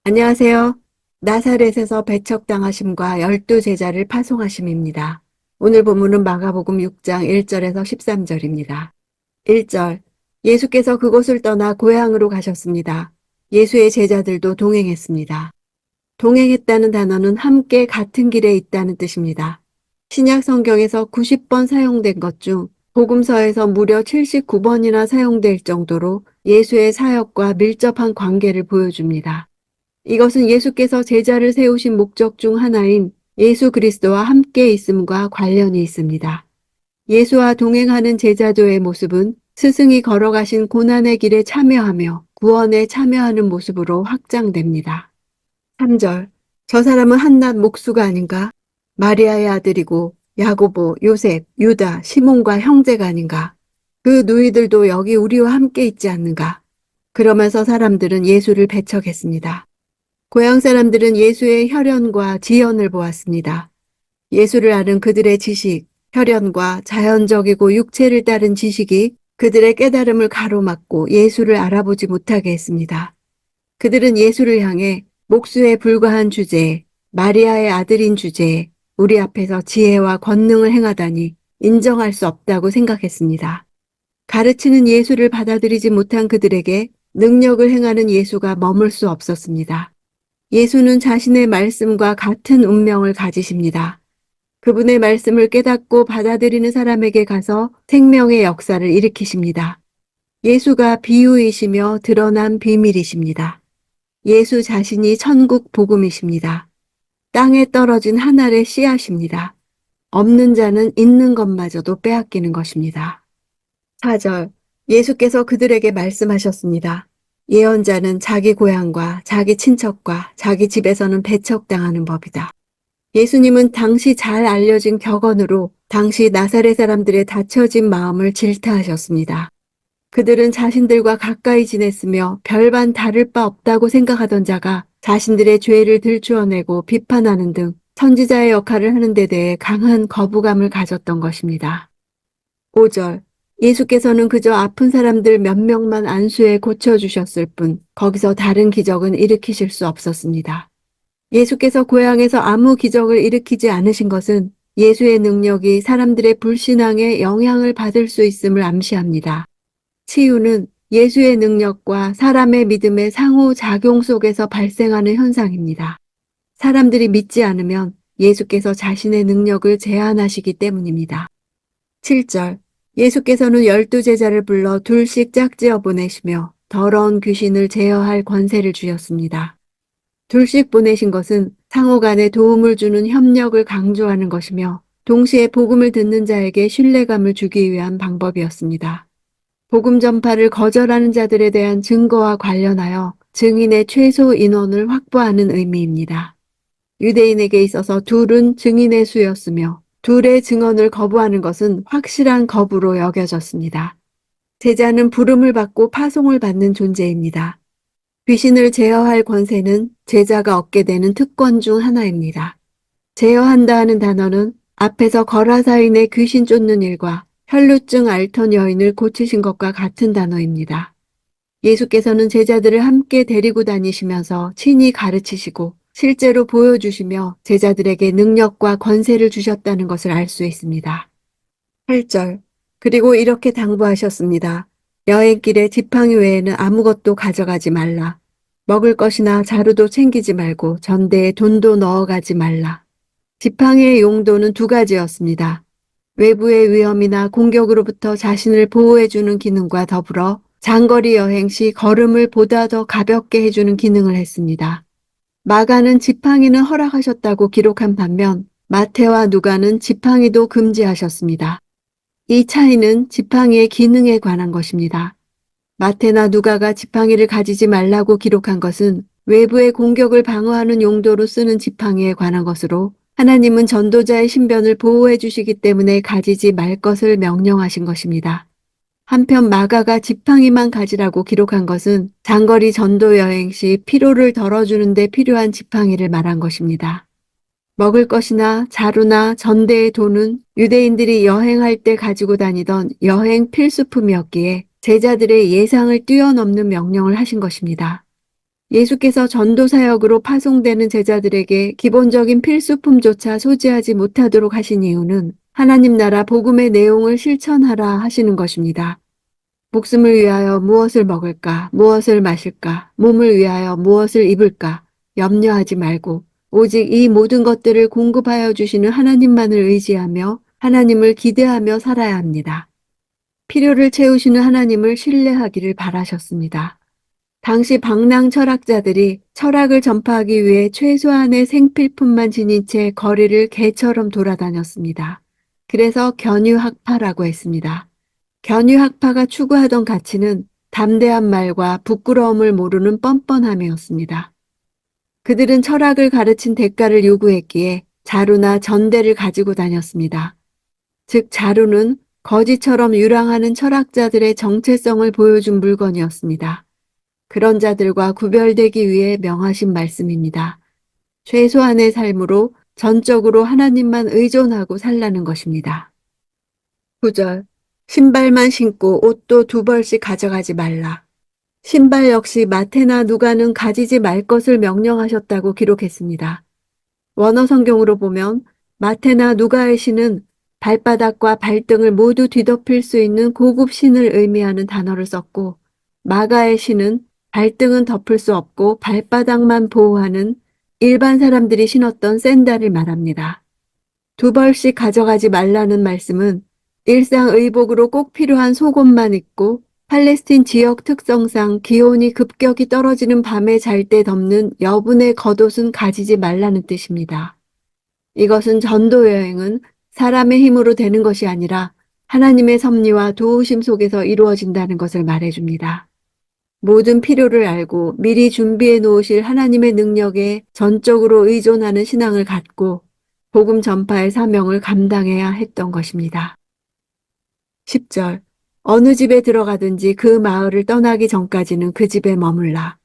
안녕하세요. 나사렛에서 배척당하심과 12제자를 파송하심입니다. 오늘 본문은 마가복음 6장 1절에서 13절입니다. 1절. 예수께서 그곳을 떠나 고향으로 가셨습니다. 예수의 제자들도 동행했습니다. 동행했다는 단어는 함께 같은 길에 있다는 뜻입니다. 신약 성경에서 90번 사용된 것 중 복음서에서 무려 79번이나 사용될 정도로 예수의 사역과 밀접한 관계를 보여줍니다. 이것은 예수께서 제자를 세우신 목적 중 하나인 예수 그리스도와 함께 있음과 관련이 있습니다. 예수와 동행하는 제자도의 모습은 스승이 걸어가신 고난의 길에 참여하며 구원에 참여하는 모습으로 확장됩니다. 3절. 저 사람은 한낱 목수가 아닌가? 마리아의 아들이고 야고보, 요셉, 유다, 시몬과 형제가 아닌가? 그 누이들도 여기 우리와 함께 있지 않는가? 그러면서 사람들은 예수를 배척했습니다. 고향 사람들은 예수의 혈연과 지연을 보았습니다. 예수를 아는 그들의 지식, 혈연과 자연적이고 육체를 따른 지식이 그들의 깨달음을 가로막고 예수를 알아보지 못하게 했습니다. 그들은 예수를 향해 목수에 불과한 주제에, 마리아의 아들인 주제에 우리 앞에서 지혜와 권능을 행하다니 인정할 수 없다고 생각했습니다. 가르치는 예수를 받아들이지 못한 그들에게 능력을 행하는 예수가 머물 수 없었습니다. 예수는 자신의 말씀과 같은 운명을 가지십니다. 그분의 말씀을 깨닫고 받아들이는 사람에게 가서 생명의 역사를 일으키십니다. 예수가 비유이시며 드러난 비밀이십니다. 예수 자신이 천국 복음이십니다. 땅에 떨어진 한 알의 씨앗입니다. 없는 자는 있는 것마저도 빼앗기는 것입니다. 4절. 예수께서 그들에게 말씀하셨습니다. 예언자는 자기 고향과 자기 친척과 자기 집에서는 배척당하는 법이다. 예수님은 당시 잘 알려진 격언으로 당시 나사렛 사람들의 닫혀진 마음을 질타하셨습니다. 그들은 자신들과 가까이 지냈으며 별반 다를 바 없다고 생각하던 자가 자신들의 죄를 들추어내고 비판하는 등 선지자의 역할을 하는 데 대해 강한 거부감을 가졌던 것입니다. 5절. 예수께서는 그저 아픈 사람들 몇 명만 안수해 고쳐주셨을 뿐 거기서 다른 기적은 일으키실 수 없었습니다. 예수께서 고향에서 아무 기적을 일으키지 않으신 것은 예수의 능력이 사람들의 불신앙에 영향을 받을 수 있음을 암시합니다. 치유는 예수의 능력과 사람의 믿음의 상호작용 속에서 발생하는 현상입니다. 사람들이 믿지 않으면 예수께서 자신의 능력을 제한하시기 때문입니다. 7절. 예수께서는 12제자를 불러 둘씩 짝지어 보내시며 더러운 귀신을 제어할 권세를 주셨습니다. 둘씩 보내신 것은 상호 간에 도움을 주는 협력을 강조하는 것이며 동시에 복음을 듣는 자에게 신뢰감을 주기 위한 방법이었습니다. 복음 전파를 거절하는 자들에 대한 증거와 관련하여 증인의 최소 인원을 확보하는 의미입니다. 유대인에게 있어서 둘은 증인의 수였으며 둘의 증언을 거부하는 것은 확실한 거부로 여겨졌습니다. 제자는 부름을 받고 파송을 받는 존재입니다. 귀신을 제어할 권세는 제자가 얻게 되는 특권 중 하나입니다. 제어한다 하는 단어는 앞에서 거라사인의 귀신 쫓는 일과 혈루증 앓던 여인을 고치신 것과 같은 단어입니다. 예수께서는 제자들을 함께 데리고 다니시면서 친히 가르치시고 실제로 보여주시며 제자들에게 능력과 권세를 주셨다는 것을 알 수 있습니다. 8절. 그리고 이렇게 당부하셨습니다. 여행길에 지팡이 외에는 아무것도 가져가지 말라. 먹을 것이나 자루도 챙기지 말고 전대에 돈도 넣어가지 말라. 지팡이의 용도는 두 가지였습니다. 외부의 위험이나 공격으로부터 자신을 보호해주는 기능과 더불어 장거리 여행 시 걸음을 보다 더 가볍게 해주는 기능을 했습니다. 마가는 지팡이는 허락하셨다고 기록한 반면 마태와 누가는 지팡이도 금지하셨습니다. 이 차이는 지팡이의 기능에 관한 것입니다. 마태나 누가가 지팡이를 가지지 말라고 기록한 것은 외부의 공격을 방어하는 용도로 쓰는 지팡이에 관한 것으로 하나님은 전도자의 신변을 보호해 주시기 때문에 가지지 말 것을 명령하신 것입니다. 한편 마가가 지팡이만 가지라고 기록한 것은 장거리 전도 여행 시 피로를 덜어주는 데 필요한 지팡이를 말한 것입니다. 먹을 것이나 자루나 전대의 돈은 유대인들이 여행할 때 가지고 다니던 여행 필수품이었기에 제자들의 예상을 뛰어넘는 명령을 하신 것입니다. 예수께서 전도 사역으로 파송되는 제자들에게 기본적인 필수품조차 소지하지 못하도록 하신 이유는 하나님 나라 복음의 내용을 실천하라 하시는 것입니다. 목숨을 위하여 무엇을 먹을까, 무엇을 마실까, 몸을 위하여 무엇을 입을까 염려하지 말고 오직 이 모든 것들을 공급하여 주시는 하나님만을 의지하며 하나님을 기대하며 살아야 합니다. 필요를 채우시는 하나님을 신뢰하기를 바라셨습니다. 당시 방랑 철학자들이 철학을 전파하기 위해 최소한의 생필품만 지닌 채 거리를 개처럼 돌아다녔습니다. 그래서 견유학파라고 했습니다. 견유학파가 추구하던 가치는 담대한 말과 부끄러움을 모르는 뻔뻔함이었습니다. 그들은 철학을 가르친 대가를 요구했기에 자루나 전대를 가지고 다녔습니다. 즉 자루는 거지처럼 유랑하는 철학자들의 정체성을 보여준 물건이었습니다. 그런 자들과 구별되기 위해 명하신 말씀입니다. 최소한의 삶으로 전적으로 하나님만 의존하고 살라는 것입니다. 9절. 신발만 신고 옷도 2벌씩 가져가지 말라. 신발 역시 마태나 누가는 가지지 말 것을 명령하셨다고 기록했습니다. 원어 성경으로 보면 마태나 누가의 신은 발바닥과 발등을 모두 뒤덮일 수 있는 고급 신을 의미하는 단어를 썼고 마가의 신은 발등은 덮을 수 없고 발바닥만 보호하는 일반 사람들이 신었던 샌들을 말합니다. 2벌씩 가져가지 말라는 말씀은 일상 의복으로 꼭 필요한 속옷만 입고 팔레스틴 지역 특성상 기온이 급격히 떨어지는 밤에 잘 때 덮는 여분의 겉옷은 가지지 말라는 뜻입니다. 이것은 전도 여행은 사람의 힘으로 되는 것이 아니라 하나님의 섭리와 도우심 속에서 이루어진다는 것을 말해줍니다. 모든 필요를 알고 미리 준비해 놓으실 하나님의 능력에 전적으로 의존하는 신앙을 갖고 복음 전파의 사명을 감당해야 했던 것입니다. 10절. 어느 집에 들어가든지 그 마을을 떠나기 전까지는 그 집에 머물라.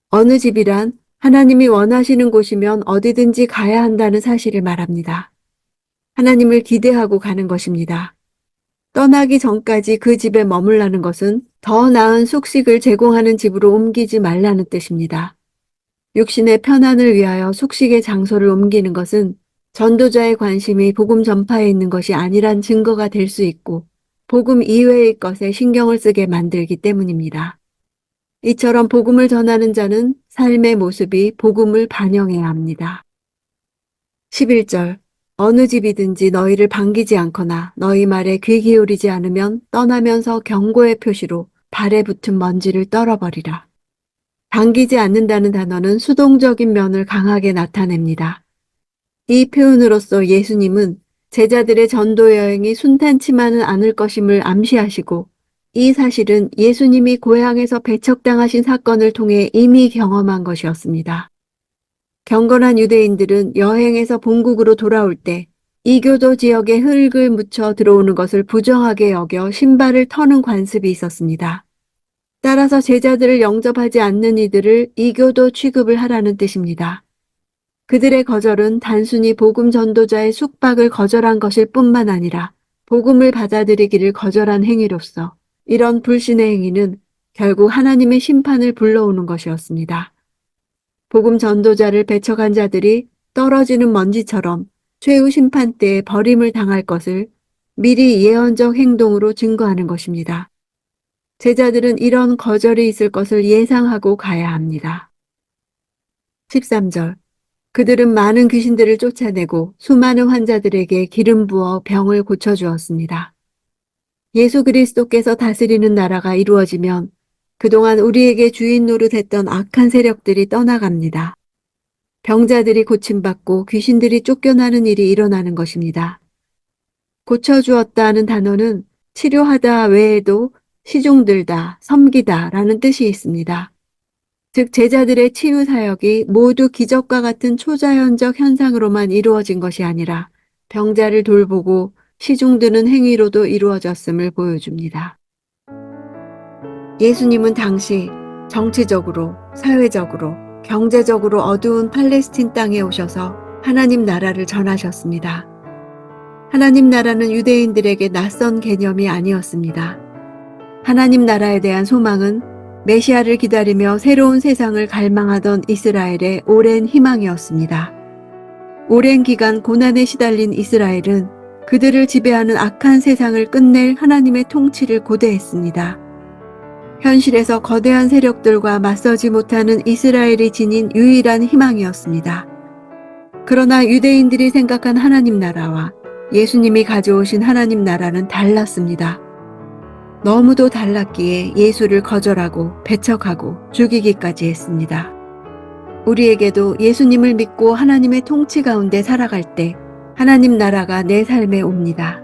어느 집이란 하나님이 원하시는 곳이면 어디든지 가야 한다는 사실을 말합니다. 하나님을 기대하고 가는 것입니다. 떠나기 전까지 그 집에 머물라는 것은 더 나은 숙식을 제공하는 집으로 옮기지 말라는 뜻입니다. 육신의 편안을 위하여 숙식의 장소를 옮기는 것은 전도자의 관심이 복음 전파에 있는 것이 아니란 증거가 될 수 있고 복음 이외의 것에 신경을 쓰게 만들기 때문입니다. 이처럼 복음을 전하는 자는 삶의 모습이 복음을 반영해야 합니다. 11절. 어느 집이든지 너희를 반기지 않거나 너희 말에 귀 기울이지 않으면 떠나면서 경고의 표시로 발에 붙은 먼지를 떨어버리라. 반기지 않는다는 단어는 수동적인 면을 강하게 나타냅니다. 이 표현으로서 예수님은 제자들의 전도 여행이 순탄치만은 않을 것임을 암시하시고 이 사실은 예수님이 고향에서 배척당하신 사건을 통해 이미 경험한 것이었습니다. 경건한 유대인들은 여행에서 본국으로 돌아올 때 이교도 지역에 흙을 묻혀 들어오는 것을 부정하게 여겨 신발을 터는 관습이 있었습니다. 따라서 제자들을 영접하지 않는 이들을 이교도 취급을 하라는 뜻입니다. 그들의 거절은 단순히 복음 전도자의 숙박을 거절한 것일 뿐만 아니라 복음을 받아들이기를 거절한 행위로서 이런 불신의 행위는 결국 하나님의 심판을 불러오는 것이었습니다. 복음 전도자를 배척한 자들이 떨어지는 먼지처럼 최후 심판 때에 버림을 당할 것을 미리 예언적 행동으로 증거하는 것입니다. 제자들은 이런 거절이 있을 것을 예상하고 가야 합니다. 13절. 그들은 많은 귀신들을 쫓아내고 수많은 환자들에게 기름 부어 병을 고쳐주었습니다. 예수 그리스도께서 다스리는 나라가 이루어지면 그동안 우리에게 주인 노릇했던 악한 세력들이 떠나갑니다. 병자들이 고침받고 귀신들이 쫓겨나는 일이 일어나는 것입니다. 고쳐주었다는 단어는 치료하다 외에도 시종들다, 섬기다 라는 뜻이 있습니다. 즉 제자들의 치유 사역이 모두 기적과 같은 초자연적 현상으로만 이루어진 것이 아니라 병자를 돌보고 시중드는 행위로도 이루어졌음을 보여줍니다. 예수님은 당시 정치적으로, 사회적으로, 경제적으로 어두운 팔레스틴 땅에 오셔서 하나님 나라를 전하셨습니다. 하나님 나라는 유대인들에게 낯선 개념이 아니었습니다. 하나님 나라에 대한 소망은 메시아를 기다리며 새로운 세상을 갈망하던 이스라엘의 오랜 희망이었습니다. 오랜 기간 고난에 시달린 이스라엘은 그들을 지배하는 악한 세상을 끝낼 하나님의 통치를 고대했습니다. 현실에서 거대한 세력들과 맞서지 못하는 이스라엘이 지닌 유일한 희망이었습니다. 그러나 유대인들이 생각한 하나님 나라와 예수님이 가져오신 하나님 나라는 달랐습니다. 너무도 달랐기에 예수를 거절하고 배척하고 죽이기까지 했습니다. 우리에게도 예수님을 믿고 하나님의 통치 가운데 살아갈 때 하나님 나라가 내 삶에 옵니다.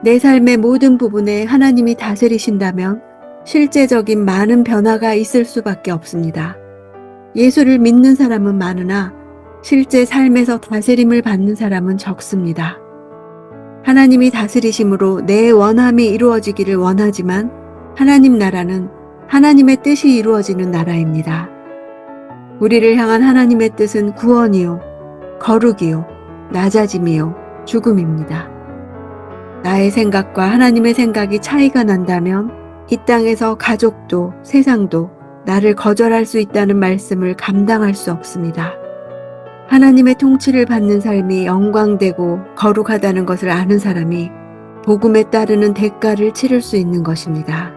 내 삶의 모든 부분에 하나님이 다스리신다면 실제적인 많은 변화가 있을 수밖에 없습니다. 예수를 믿는 사람은 많으나 실제 삶에서 다스림을 받는 사람은 적습니다. 하나님이 다스리심으로 내 원함이 이루어지기를 원하지만 하나님 나라는 하나님의 뜻이 이루어지는 나라입니다. 우리를 향한 하나님의 뜻은 구원이요, 거룩이요, 낮아짐이요, 죽음입니다. 나의 생각과 하나님의 생각이 차이가 난다면 이 땅에서 가족도 세상도 나를 거절할 수 있다는 말씀을 감당할 수 없습니다. 하나님의 통치를 받는 삶이 영광되고 거룩하다는 것을 아는 사람이 복음에 따르는 대가를 치를 수 있는 것입니다.